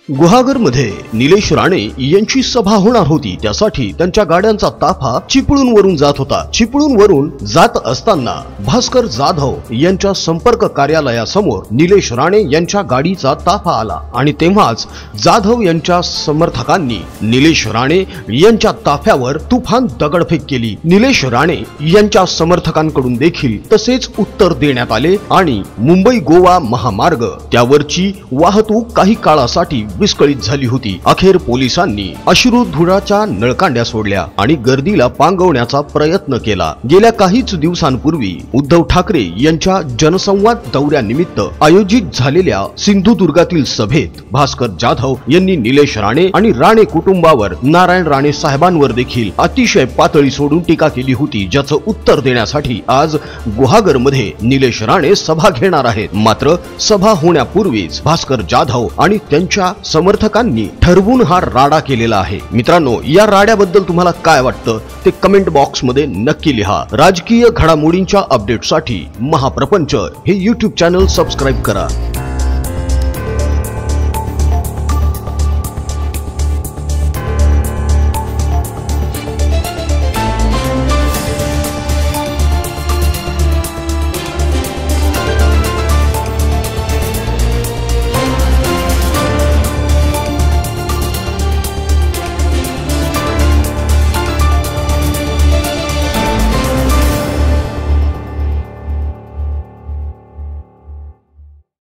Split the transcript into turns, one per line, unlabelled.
गुहागरमध्ये निलेश राणे यांची सभा होणार होती। त्यासाठी त्यांच्या गाड्यांचा ताफा चिपळूणवरून जात होता। चिपळूणवरून जात असताना भास्कर जाधव यांच्या संपर्क कार्यालयासमोर निलेश राणे यांच्या गाडीचा ताफा आला आणि तेव्हाच जाधव यांच्या समर्थकांनी निलेश राणे यांच्या ताफ्यावर तुफान दगडफेक केली। निलेश राणे यांच्या समर्थकांकडून देखील तसेच उत्तर देण्यात आले आणि मुंबई गोवा महामार्ग त्यावरची वाहतूक काही काळासाठी विस्कळीत झाली होती। अखेर पोलिसांनी अश्रुधुराच्या नळकांड्या सोडल्या आणि गर्दीला पांगवण्याचा प्रयत्न केला। गेल्या काहीच दिवसांपूर्वी उद्धव ठाकरे यांच्या जनसंवाद दौऱ्यानिमित्त आयोजित झालेल्या सिंधुदुर्गातील सभेत भास्कर जाधव यांनी निलेश राणे आणि राणे कुटुंबावर नारायण राणे साहेबांवर देखील अतिशय पातळी सोडून टीका केली होती, ज्याचं उत्तर देण्यासाठी आज गुहागरमध्ये निलेश राणे सभा घेणार आहेत। मात्र सभा होण्यापूर्वीच भास्कर जाधव आणि त्यांच्या समर्थकांनी ठरवून हा राडा केलेला आहे। मित्रांनो, या राड्याबद्दल तुम्हाला काय वाटतं ते कमेंट बॉक्स मध्ये नक्की लिहा। राजकीय घडामोडींच्या अपडेटसाठी महाप्रपंच हे YouTube चॅनल सबस्क्राइब करा।